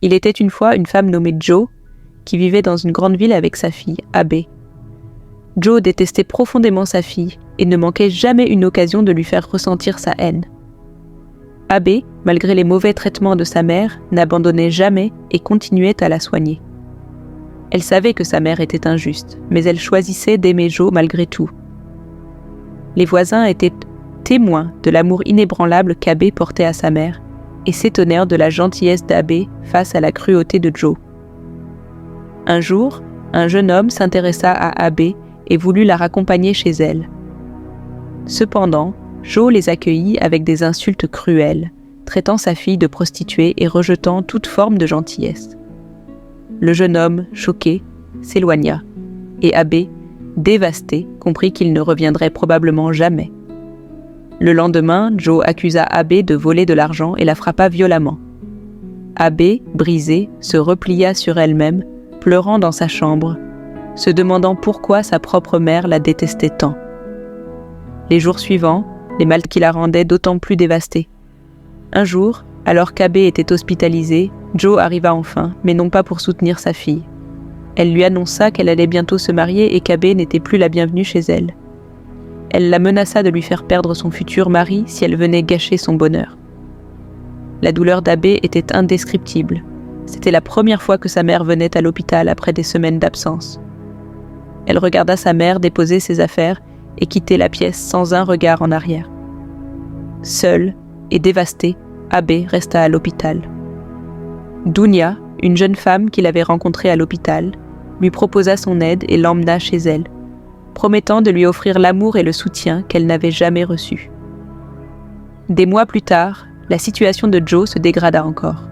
Il était une fois une femme nommée Jo qui vivait dans une grande ville avec sa fille, Abe. Jo détestait profondément sa fille et ne manquait jamais une occasion de lui faire ressentir sa haine. Abe, malgré les mauvais traitements de sa mère, n'abandonnait jamais et continuait à la soigner. Elle savait que sa mère était injuste, mais elle choisissait d'aimer Jo malgré tout. Les voisins étaient témoins de l'amour inébranlable qu'Abe portait à sa mère et s'étonnèrent de la gentillesse d'Abe face à la cruauté de Jo. Un jour, un jeune homme s'intéressa à Abe et voulut la raccompagner chez elle. Cependant, Jo les accueillit avec des insultes cruelles, traitant sa fille de prostituée et rejetant toute forme de gentillesse. Le jeune homme, choqué, s'éloigna, et Abe, dévasté, comprit qu'il ne reviendrait probablement jamais. Le lendemain, Jo accusa Abe de voler de l'argent et la frappa violemment. Abe, brisée, se replia sur elle-même, pleurant dans sa chambre, se demandant pourquoi sa propre mère la détestait tant. Les jours suivants, les maladies la rendaient d'autant plus dévastée. Un jour, alors qu'Abe était hospitalisée, Jo arriva enfin, mais non pas pour soutenir sa fille. Elle lui annonça qu'elle allait bientôt se marier et qu'Abe n'était plus la bienvenue chez elle. Elle la menaça de lui faire perdre son futur mari si elle venait gâcher son bonheur. La douleur d'Abe était indescriptible. C'était la première fois que sa mère venait à l'hôpital après des semaines d'absence. Elle regarda sa mère déposer ses affaires et quitter la pièce sans un regard en arrière. Seule et dévastée, Abe resta à l'hôpital. Dounia, une jeune femme qu'il avait rencontrée à l'hôpital, lui proposa son aide et l'emmena chez elle, promettant de lui offrir l'amour et le soutien qu'elle n'avait jamais reçus. Des mois plus tard, la situation de Jo se dégrada encore.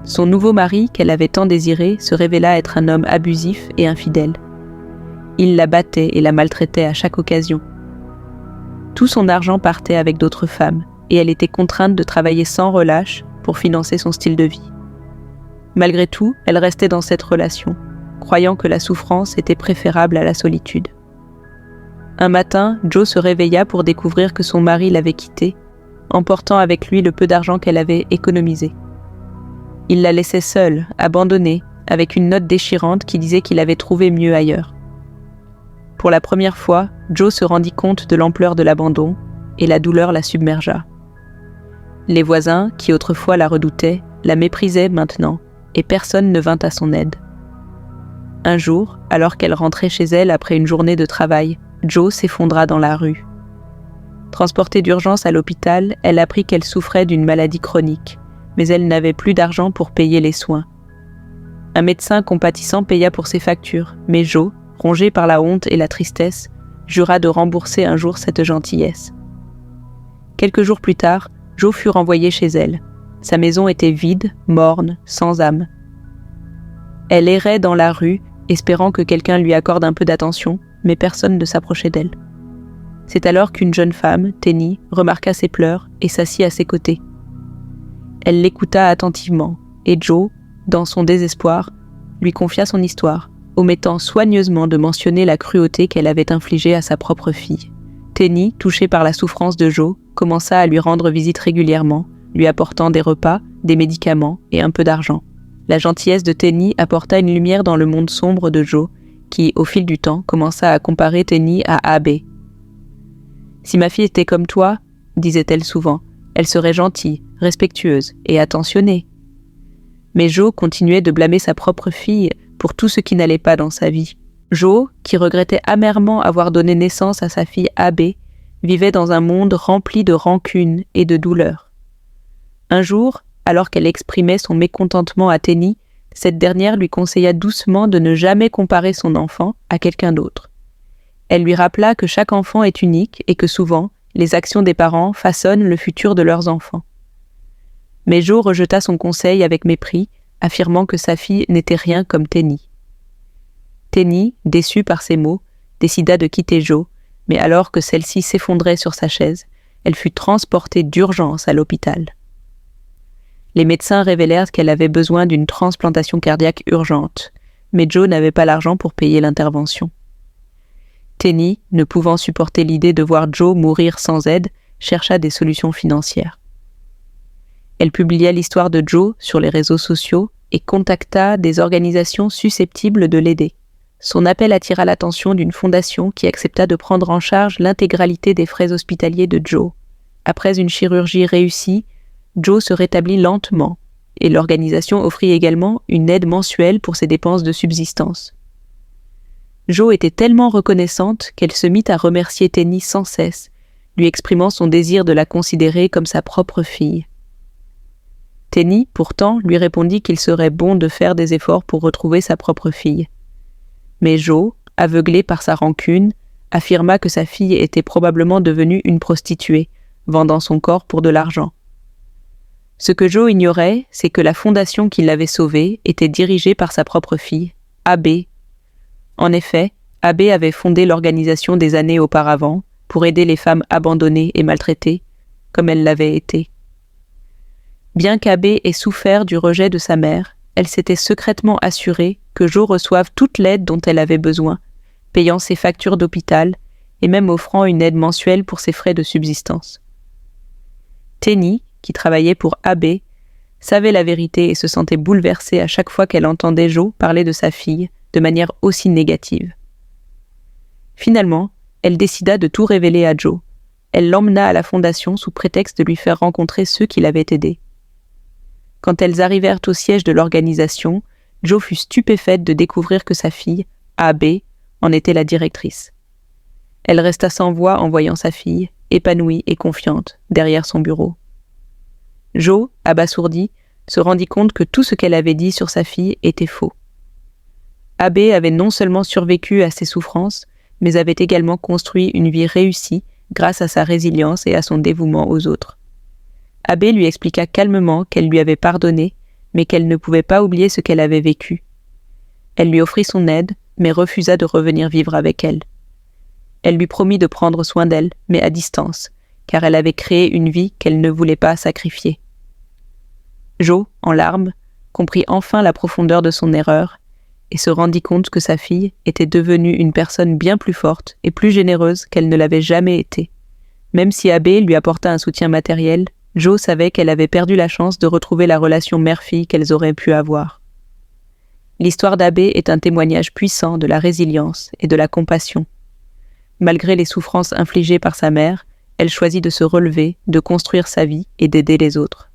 Son nouveau mari, qu'elle avait tant désiré, se révéla être un homme abusif et infidèle. Il la battait et la maltraitait à chaque occasion. Tout son argent partait avec d'autres femmes, et elle était contrainte de travailler sans relâche pour financer son style de vie. Malgré tout, elle restait dans cette relation, croyant que la souffrance était préférable à la solitude. Un matin, Jo se réveilla pour découvrir que son mari l'avait quittée, emportant avec lui le peu d'argent qu'elle avait économisé. Il la laissait seule, abandonnée, avec une note déchirante qui disait qu'il avait trouvé mieux ailleurs. Pour la première fois, Jo se rendit compte de l'ampleur de l'abandon, et la douleur la submergea. Les voisins, qui autrefois la redoutaient, la méprisaient maintenant, et personne ne vint à son aide. Un jour, alors qu'elle rentrait chez elle après une journée de travail, Jo s'effondra dans la rue. Transportée d'urgence à l'hôpital, elle apprit qu'elle souffrait d'une maladie chronique, mais elle n'avait plus d'argent pour payer les soins. Un médecin compatissant paya pour ses factures, mais Jo, rongée par la honte et la tristesse, jura de rembourser un jour cette gentillesse. Quelques jours plus tard, Jo fut renvoyée chez elle. Sa maison était vide, morne, sans âme. Elle errait dans la rue, espérant que quelqu'un lui accorde un peu d'attention, mais personne ne s'approchait d'elle. C'est alors qu'une jeune femme, Tenny, remarqua ses pleurs et s'assit à ses côtés. Elle l'écouta attentivement, et Jo, dans son désespoir, lui confia son histoire, omettant soigneusement de mentionner la cruauté qu'elle avait infligée à sa propre fille. Tenny, touchée par la souffrance de Jo, commença à lui rendre visite régulièrement, lui apportant des repas, des médicaments et un peu d'argent. La gentillesse de Tenny apporta une lumière dans le monde sombre de Jo, qui, au fil du temps, commença à comparer Tenny à Abe. « Si ma fille était comme toi, disait-elle souvent, elle serait gentille, respectueuse et attentionnée. » Mais Jo continuait de blâmer sa propre fille pour tout ce qui n'allait pas dans sa vie. Jo, qui regrettait amèrement avoir donné naissance à sa fille Abe, vivait dans un monde rempli de rancune et de douleur. Un jour, alors qu'elle exprimait son mécontentement à Tenny, cette dernière lui conseilla doucement de ne jamais comparer son enfant à quelqu'un d'autre. Elle lui rappela que chaque enfant est unique et que souvent, les actions des parents façonnent le futur de leurs enfants. Mais Jo rejeta son conseil avec mépris, affirmant que sa fille n'était rien comme Tenny. Tenny, déçue par ces mots, décida de quitter Jo, mais alors que celle-ci s'effondrait sur sa chaise, elle fut transportée d'urgence à l'hôpital. Les médecins révélèrent qu'elle avait besoin d'une transplantation cardiaque urgente, mais Jo n'avait pas l'argent pour payer l'intervention. Tenny, ne pouvant supporter l'idée de voir Jo mourir sans aide, chercha des solutions financières. Elle publia l'histoire de Jo sur les réseaux sociaux et contacta des organisations susceptibles de l'aider. Son appel attira l'attention d'une fondation qui accepta de prendre en charge l'intégralité des frais hospitaliers de Joe. Après une chirurgie réussie, Joe se rétablit lentement et l'organisation offrit également une aide mensuelle pour ses dépenses de subsistance. Joe était tellement reconnaissante qu'elle se mit à remercier Tenny sans cesse, lui exprimant son désir de la considérer comme sa propre fille. Tenny, pourtant, lui répondit qu'il serait bon de faire des efforts pour retrouver sa propre fille. Mais Joe, aveuglé par sa rancune, affirma que sa fille était probablement devenue une prostituée, vendant son corps pour de l'argent. Ce que Joe ignorait, c'est que la fondation qui l'avait sauvée était dirigée par sa propre fille, Abe. En effet, Abe avait fondé l'organisation des années auparavant pour aider les femmes abandonnées et maltraitées, comme elle l'avait été. Bien qu'Abe ait souffert du rejet de sa mère, elle s'était secrètement assurée que Joe reçoive toute l'aide dont elle avait besoin, payant ses factures d'hôpital et même offrant une aide mensuelle pour ses frais de subsistance. Tenny, qui travaillait pour Abe, savait la vérité et se sentait bouleversée à chaque fois qu'elle entendait Joe parler de sa fille de manière aussi négative. Finalement, elle décida de tout révéler à Joe. Elle l'emmena à la fondation sous prétexte de lui faire rencontrer ceux qui l'avaient aidé. Quand elles arrivèrent au siège de l'organisation, Joe fut stupéfaite de découvrir que sa fille, Abe, en était la directrice. Elle resta sans voix en voyant sa fille, épanouie et confiante, derrière son bureau. Joe, abasourdi, se rendit compte que tout ce qu'elle avait dit sur sa fille était faux. Abe avait non seulement survécu à ses souffrances, mais avait également construit une vie réussie grâce à sa résilience et à son dévouement aux autres. Abe lui expliqua calmement qu'elle lui avait pardonné, mais qu'elle ne pouvait pas oublier ce qu'elle avait vécu. Elle lui offrit son aide, mais refusa de revenir vivre avec elle. Elle lui promit de prendre soin d'elle, mais à distance, car elle avait créé une vie qu'elle ne voulait pas sacrifier. Joe, en larmes, comprit enfin la profondeur de son erreur et se rendit compte que sa fille était devenue une personne bien plus forte et plus généreuse qu'elle ne l'avait jamais été. Même si Abe lui apporta un soutien matériel, Joe savait qu'elle avait perdu la chance de retrouver la relation mère-fille qu'elles auraient pu avoir. L'histoire d'Abe est un témoignage puissant de la résilience et de la compassion. Malgré les souffrances infligées par sa mère, elle choisit de se relever, de construire sa vie et d'aider les autres.